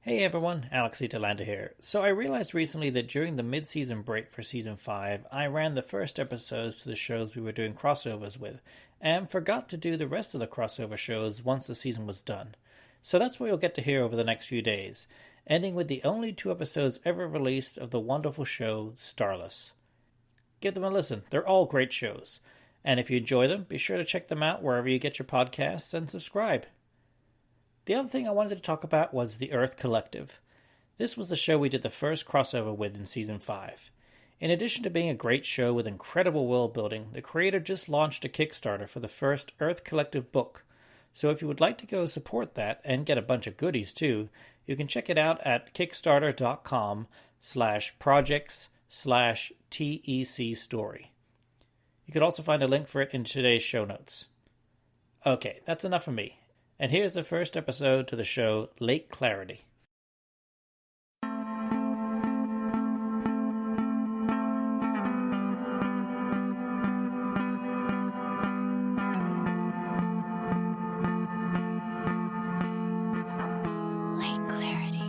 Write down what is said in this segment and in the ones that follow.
Hey everyone, Alex Italanda here. So I realized recently that during the mid-season break for Season 5, I ran the first episodes to the shows we were doing crossovers with, and forgot to do the rest of the crossover shows once the season was done. So that's what you'll get to hear over the next few days, ending with the only 2 episodes ever released of the wonderful show Starless. Give them a listen, they're all great shows. And if you enjoy them, be sure to check them out wherever you get your podcasts and subscribe. The other thing I wanted to talk about was the Earth Collective. This was the show we did the first crossover with in Season 5. In addition to being a great show with incredible world building, the creator just launched a Kickstarter for the first Earth Collective book. So if you would like to go support that and get a bunch of goodies too, you can check it out at kickstarter.com/projects/TEC story. You could also find a link for it in today's show notes. Okay, that's enough of me. And here's the first episode to the show Lake Clarity. Lake Clarity.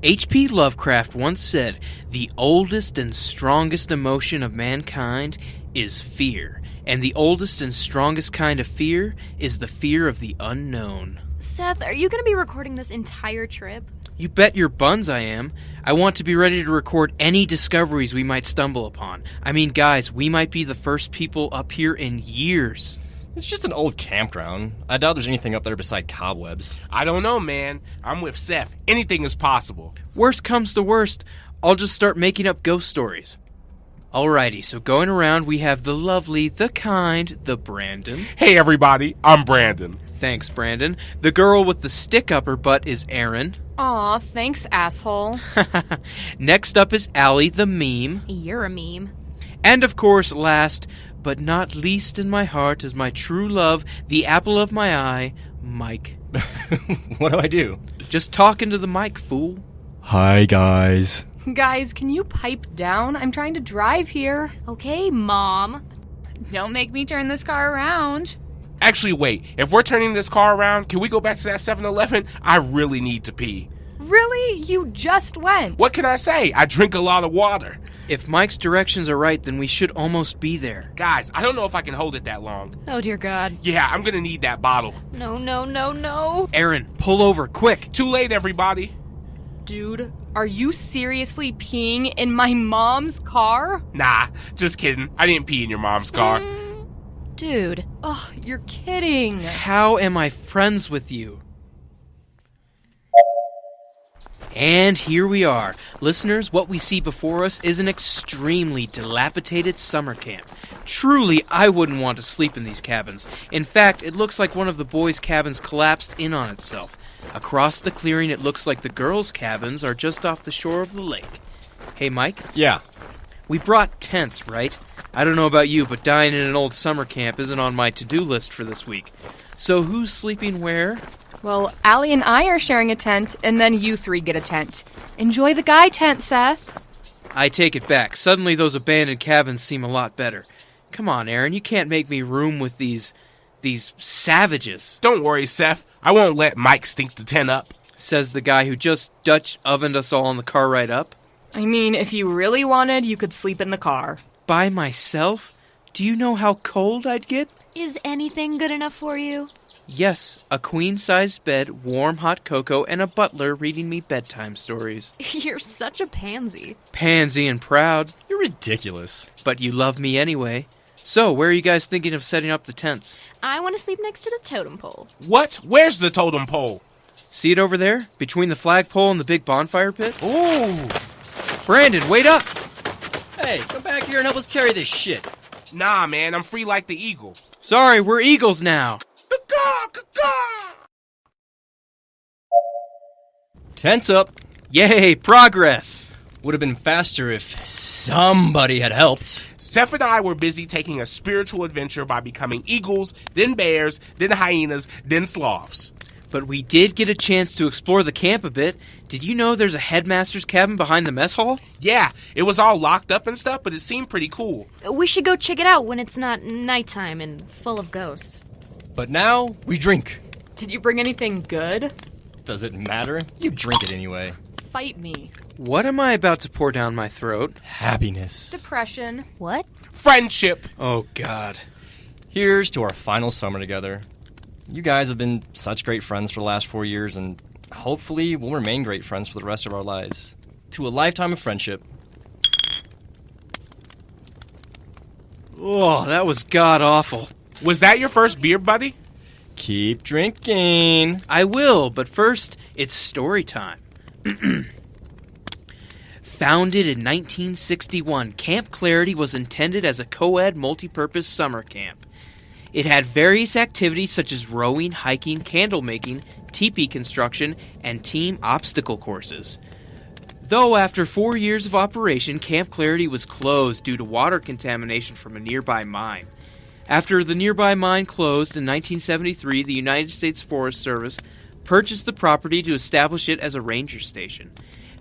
H.P. Lovecraft once said, "The oldest and strongest emotion of mankind is fear. And the oldest and strongest kind of fear is the fear of the unknown." Seth, are you going to be recording this entire trip? You bet your buns I am. I want to be ready to record any discoveries we might stumble upon. I mean, guys, we might be the first people up here in years. It's just an old campground. I doubt there's anything up there beside cobwebs. I don't know, man. I'm with Seth. Anything is possible. Worst comes to worst, I'll just start making up ghost stories. Alrighty, so going around, we have the lovely, the kind, the Brandon. Hey, everybody. I'm Brandon. Thanks, Brandon. The girl with the stick up her butt is Erin. Aw, thanks, asshole. Next up is Allie, the meme. You're a meme. And of course, last, but not least in my heart, is my true love, the apple of my eye, Mike. What do I do? Just talk into the mic, fool. Hi, guys. Guys, can you pipe down? I'm trying to drive here. Okay, Mom. Don't make me turn this car around. Actually, wait. If we're turning this car around, can we go back to that 7-Eleven? I really need to pee. Really? You just went. What can I say? I drink a lot of water. If Mike's directions are right, then we should almost be there. Guys, I don't know if I can hold it that long. Oh, dear God. Yeah, I'm gonna need that bottle. No. Erin, pull over, quick. Too late, everybody. Dude, are you seriously peeing in my mom's car? Nah, just kidding. I didn't pee in your mom's car. Dude. Ugh, you're kidding. How am I friends with you? And here we are. Listeners, what we see before us is an extremely dilapidated summer camp. Truly, I wouldn't want to sleep in these cabins. In fact, it looks like one of the boys' cabins collapsed in on itself. Across the clearing, it looks like the girls' cabins are just off the shore of the lake. Hey, Mike? Yeah. We brought tents, right? I don't know about you, but dying in an old summer camp isn't on my to-do list for this week. So who's sleeping where? Well, Allie and I are sharing a tent, and then you 3 get a tent. Enjoy the guy tent, Seth. I take it back. Suddenly those abandoned cabins seem a lot better. Come on, Erin, you can't make me room with these savages. Don't worry, Seth. I won't let Mike stink the tent up. Says the guy who just Dutch ovened us all in the car ride up. I mean, if you really wanted, you could sleep in the car. By myself? Do you know how cold I'd get? Is anything good enough for you? Yes, a queen-sized bed, warm hot cocoa, and a butler reading me bedtime stories. You're such a pansy. Pansy and proud. You're ridiculous. But you love me anyway. So, where are you guys thinking of setting up the tents? I want to sleep next to the totem pole. What? Where's the totem pole? See it over there? Between the flagpole and the big bonfire pit? Ooh. Brandon, wait up! Hey, come back here and help us carry this shit. Nah, man. I'm free like the eagle. Sorry, we're eagles now. Tents up. Yay, progress! Would have been faster if somebody had helped. Seth and I were busy taking a spiritual adventure by becoming eagles, then bears, then hyenas, then sloths. But we did get a chance to explore the camp a bit. Did you know there's a headmaster's cabin behind the mess hall? Yeah, it was all locked up and stuff, but it seemed pretty cool. We should go check it out when it's not nighttime and full of ghosts. But now, we drink. Did you bring anything good? Does it matter? You drink it anyway. Fight me. What am I about to pour down my throat? Happiness. Depression. What? Friendship. Oh, God. Here's to our final summer together. You guys have been such great friends for the last 4 years, and hopefully we'll remain great friends for the rest of our lives. To a lifetime of friendship. Oh, that was god-awful. Was that your first beer, buddy? Keep drinking. I will, but first, it's story time. Founded in 1961, Camp Clarity was intended as a co-ed multi-purpose summer camp. It had various activities such as rowing, hiking, candle making, teepee construction, and team obstacle courses. Though after 4 years of operation, Camp Clarity was closed due to water contamination from a nearby mine. After the nearby mine closed in 1973, the United States Forest Service purchased the property to establish it as a ranger station.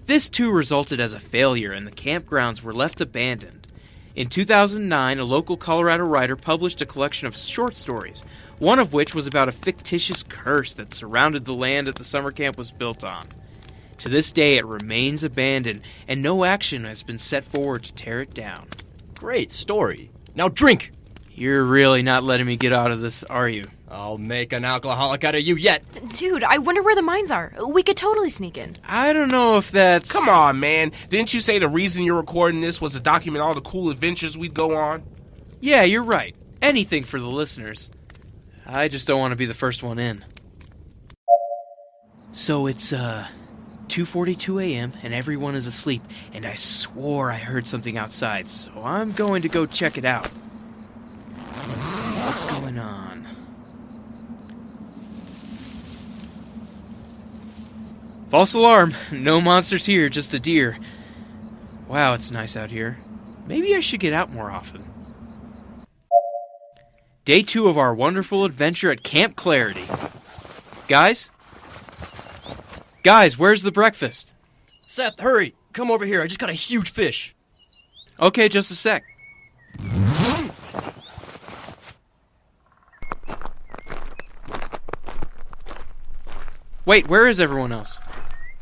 This too resulted as a failure, and the campgrounds were left abandoned. In 2009, a local Colorado writer published a collection of short stories, one of which was about a fictitious curse that surrounded the land that the summer camp was built on. To this day, it remains abandoned, and no action has been set forward to tear it down. Great story. Now drink. You're really not letting me get out of this, are you? I'll make an alcoholic out of you yet. Dude, I wonder where the mines are. We could totally sneak in. I don't know if that's... Come on, man. Didn't you say the reason you're recording this was to document all the cool adventures we'd go on? Yeah, you're right. Anything for the listeners. I just don't want to be the first one in. So it's, 2:42 a.m. and everyone is asleep, and I swore I heard something outside, so I'm going to go check it out. Let's see what's going on. False alarm. No monsters here, just a deer. Wow, it's nice out here. Maybe I should get out more often. Day 2 of our wonderful adventure at Camp Clarity. Guys? Guys, where's the breakfast? Seth, hurry. Come over here. I just got a huge fish. Okay, just a sec. Wait, where is everyone else?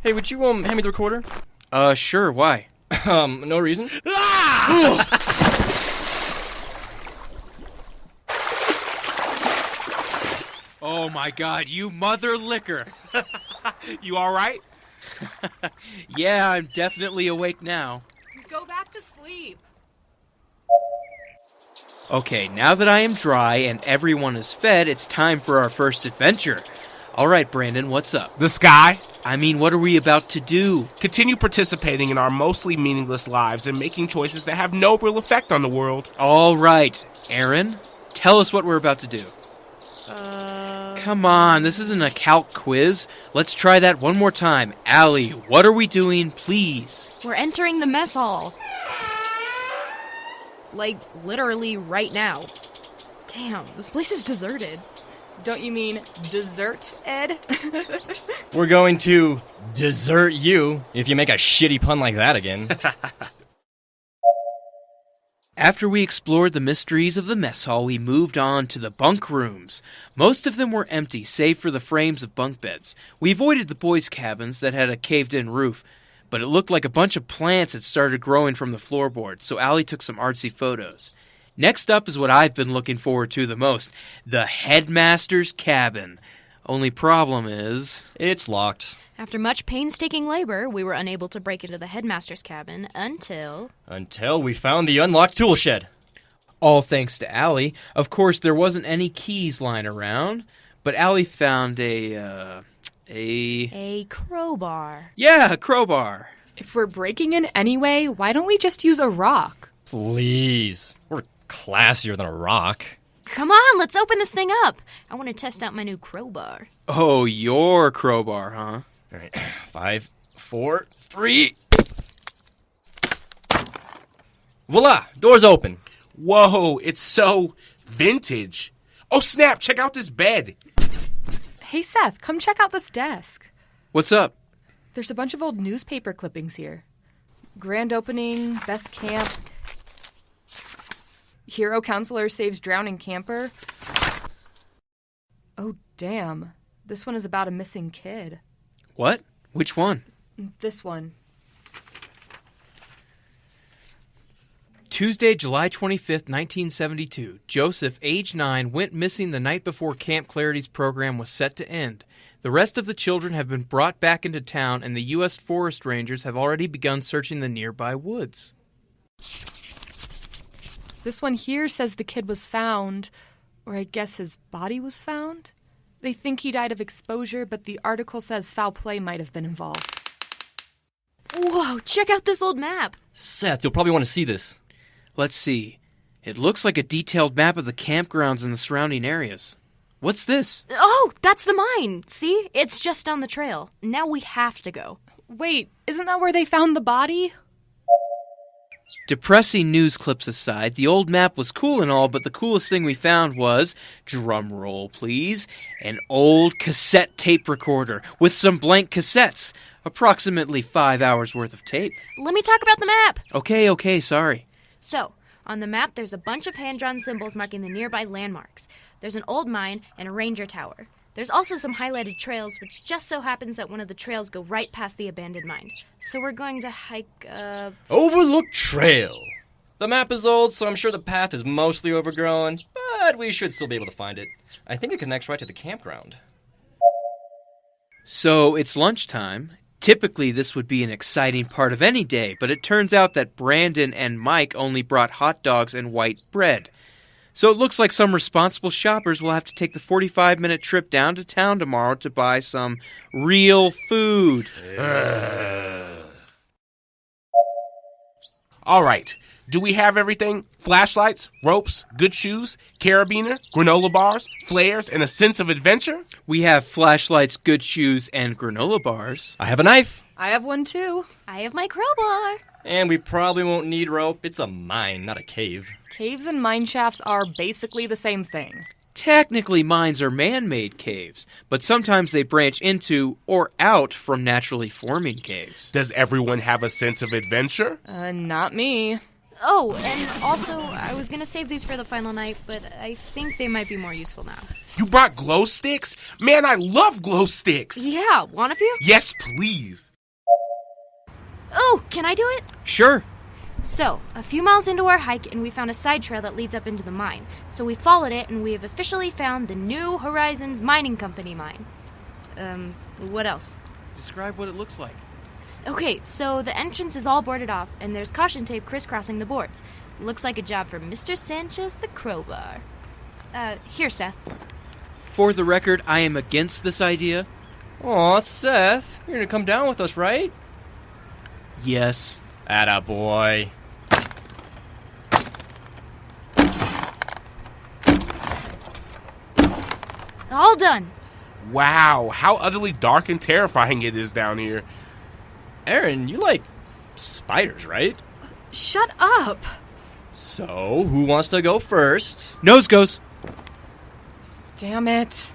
Hey, would you hand me the recorder? Sure, why? No reason. Oh my god, you mother liquor! You all right? Yeah, I'm definitely awake now. Go back to sleep. Okay, now that I am dry and everyone is fed, it's time for our first adventure. Alright, Brandon, what's up? The sky. I mean, what are we about to do? Continue participating in our mostly meaningless lives and making choices that have no real effect on the world. Alright, Erin, tell us what we're about to do. Come on, this isn't a calc quiz. Let's try that one more time. Allie, what are we doing, please? We're entering the mess hall. Like, literally right now. Damn, this place is deserted. Don't you mean dessert, Ed? We're going to desert you if you make a shitty pun like that again. After we explored the mysteries of the mess hall, we moved on to the bunk rooms. Most of them were empty, save for the frames of bunk beds. We avoided the boys' cabins that had a caved-in roof, but it looked like a bunch of plants had started growing from the floorboards, so Allie took some artsy photos. Next up is what I've been looking forward to the most, the Headmaster's cabin. Only problem is... It's locked. After much painstaking labor, we were unable to break into the headmaster's cabin until We found the unlocked tool shed. All thanks to Allie. Of course, there wasn't any keys lying around, but Allie found a crowbar. Yeah, a crowbar. If we're breaking in anyway, why don't we just use a rock? Please. We're classier than a rock. Come on, let's open this thing up. I want to test out my new crowbar. Oh, your crowbar, huh? All right, 5, 4, 3. Voila! Door's open. Whoa, it's so vintage. Oh, snap, check out this bed. Hey, Seth, come check out this desk. What's up? There's a bunch of old newspaper clippings here. Grand opening, best camp, hero counselor saves drowning camper. Oh, damn. This one is about a missing kid. What? Which one? This one. Tuesday, July 25th, 1972. Joseph, age 9, went missing the night before Camp Clarity's program was set to end. The rest of the children have been brought back into town, and the U.S. Forest Rangers have already begun searching the nearby woods. This one here says the kid was found, or I guess his body was found. They think he died of exposure, but the article says foul play might have been involved. Whoa, check out this old map. Seth, you'll probably want to see this. Let's see. It looks like a detailed map of the campgrounds in the surrounding areas. What's this? Oh, that's the mine. See? It's just down the trail. Now we have to go. Wait, isn't that where they found the body? Depressing news clips aside, the old map was cool and all, but the coolest thing we found was, drum roll please, an old cassette tape recorder with some blank cassettes. Approximately 5 hours worth of tape. Let me talk about the map. Okay, sorry. So, on the map, there's a bunch of hand-drawn symbols marking the nearby landmarks. There's an old mine and a ranger tower. There's also some highlighted trails, which just so happens that one of the trails go right past the abandoned mine. So we're going to hike, Overlook Trail. The map is old, so I'm sure the path is mostly overgrown, but we should still be able to find it. I think it connects right to the campground. So, it's lunchtime. Typically, this would be an exciting part of any day, but it turns out that Brandon and Mike only brought hot dogs and white bread. So it looks like some responsible shoppers will have to take the 45-minute trip down to town tomorrow to buy some real food. All right. Do we have everything? Flashlights, ropes, good shoes, carabiner, granola bars, flares, and a sense of adventure? We have flashlights, good shoes, and granola bars. I have a knife. I have one too. I have my crowbar. And we probably won't need rope. It's a mine, not a cave. Caves and mine shafts are basically the same thing. Technically, mines are man-made caves, but sometimes they branch into or out from naturally forming caves. Does everyone have a sense of adventure? Not me. Oh, and also, I was going to save these for the final night, but I think they might be more useful now. You brought glow sticks? Man, I love glow sticks. Yeah, want a few? Yes, please. Oh, can I do it? Sure. So, a few miles into our hike, and we found a side trail that leads up into the mine. So we followed it, and we have officially found the New Horizons Mining Company mine. What else? Describe what it looks like. Okay, so the entrance is all boarded off, and there's caution tape crisscrossing the boards. Looks like a job for Mr. Sanchez the crowbar. Here, Seth. For the record, I am against this idea. Aw, Seth, you're gonna come down with us, right? Yes. Attaboy. All done. Wow, how utterly dark and terrifying it is down here. Erin, you like spiders, right? Shut up. So, who wants to go first? Nose goes. Damn it.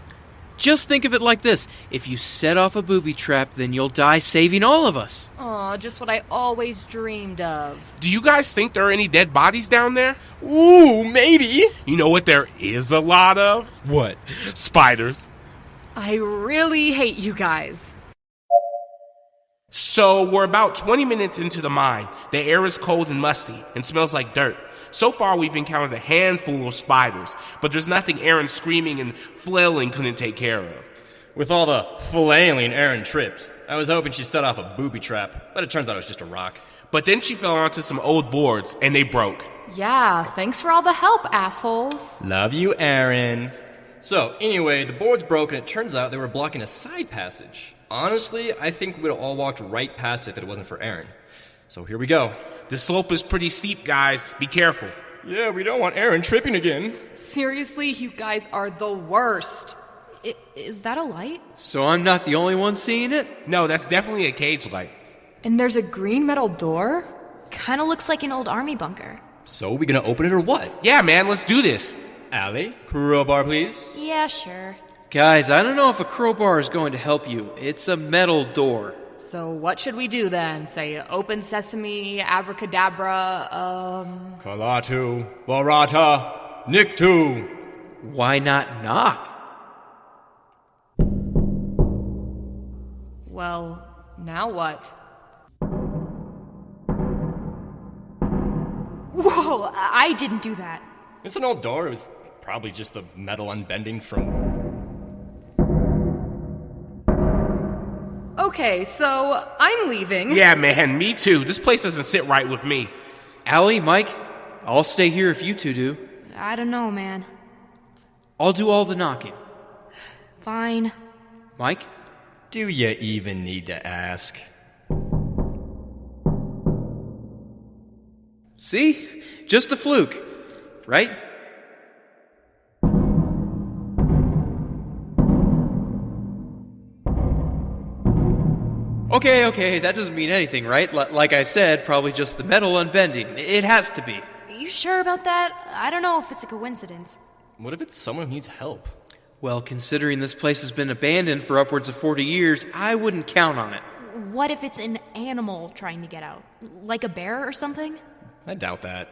Just think of it like this. If you set off a booby trap, then you'll die saving all of us. Aw, just what I always dreamed of. Do you guys think there are any dead bodies down there? Ooh, maybe. You know what there is a lot of? What? Spiders. I really hate you guys. So, we're about 20 minutes into the mine. The air is cold and musty and smells like dirt. So far, we've encountered a handful of spiders, but there's nothing Erin screaming and flailing couldn't take care of. With all the flailing, Erin tripped. I was hoping she'd set off a booby trap, but it turns out it was just a rock. But then she fell onto some old boards, and they broke. Yeah, thanks for all the help, assholes. Love you, Erin. So, anyway, the boards broke, and it turns out they were blocking a side passage. Honestly, I think we would have all walked right past it if it wasn't for Erin. So here we go. The slope is pretty steep, guys. Be careful. Yeah, we don't want Erin tripping again. Seriously, you guys are the worst. Is that a light? So I'm not the only one seeing it? No, that's definitely a cage light. And there's a green metal door? Kinda looks like an old army bunker. So, we gonna open it or what? Yeah, man, let's do this. Allie, crowbar, please. Yeah, sure. Guys, I don't know if a crowbar is going to help you. It's a metal door. So what should we do then? Say open sesame, abracadabra, Kalatu, Barata, Niktu. Why not knock? Well, now what? Whoa, I didn't do that. It's an old door. It was probably just the metal unbending from... Okay, so I'm leaving. Yeah, man, me too. This place doesn't sit right with me. Allie, Mike, I'll stay here if you two do. I don't know, man. I'll do all the knocking. Fine. Mike? Do you even need to ask? See? Just a fluke, right? Okay, that doesn't mean anything, right? Like I said, probably just the metal unbending. It has to be. You sure about that? I don't know if it's a coincidence. What if it's someone who needs help? Well, considering this place has been abandoned for upwards of 40 years, I wouldn't count on it. What if it's an animal trying to get out? Like a bear or something? I doubt that.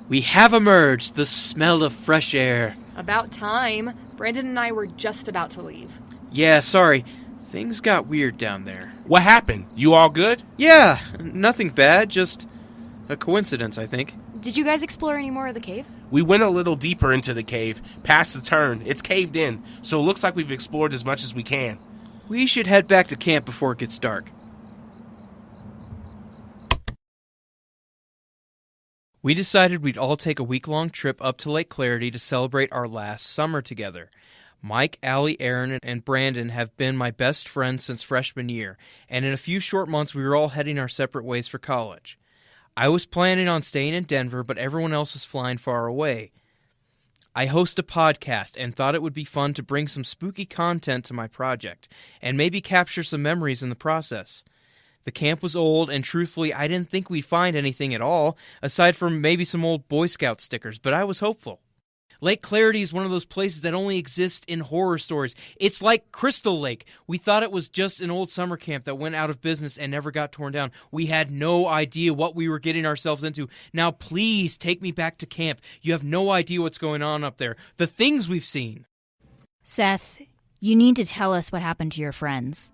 We have emerged, the smell of fresh air. About time. Brandon and I were just about to leave. Yeah, sorry. Things got weird down there. What happened? You all good? Yeah, nothing bad, just a coincidence, I think. Did you guys explore any more of the cave? We went a little deeper into the cave, past the turn. It's caved in, so it looks like we've explored as much as we can. We should head back to camp before it gets dark. We decided we'd all take a week-long trip up to Lake Clarity to celebrate our last summer together. Mike, Allie, Erin, and Brandon have been my best friends since freshman year, and in a few short months we were all heading our separate ways for college. I was planning on staying in Denver, but everyone else was flying far away. I host a podcast and thought it would be fun to bring some spooky content to my project, and maybe capture some memories in the process. The camp was old, and truthfully, I didn't think we'd find anything at all, aside from maybe some old Boy Scout stickers, but I was hopeful. Lake Clarity is one of those places that only exist in horror stories. It's like Crystal Lake. We thought it was just an old summer camp that went out of business and never got torn down. We had no idea what we were getting ourselves into. Now, please take me back to camp. You have no idea what's going on up there. The things we've seen. Seth, you need to tell us what happened to your friends.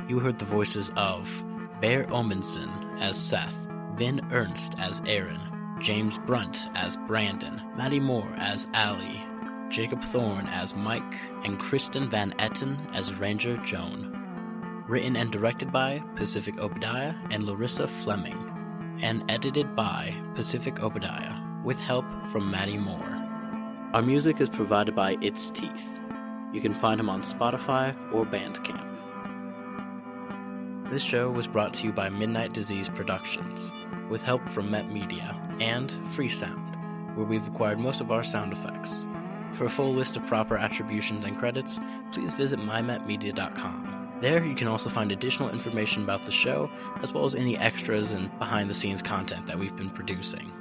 You heard the voices of Bear Omenson as Seth, Ben Ernst as Erin, James Brunt as Brandon, Maddie Moore as Allie, Jacob Thorne as Mike, and Kristen Van Etten as Ranger Joan. Written and directed by Pacific Obadiah and Larissa Fleming, and edited by Pacific Obadiah, with help from Maddie Moore. Our music is provided by It's Teeth. You can find him on Spotify or Bandcamp. This show was brought to you by Midnight Disease Productions, with help from Met Media and Freesound, where we've acquired most of our sound effects. For a full list of proper attributions and credits, please visit mymetmedia.com. There you can also find additional information about the show, as well as any extras and behind-the-scenes content that we've been producing.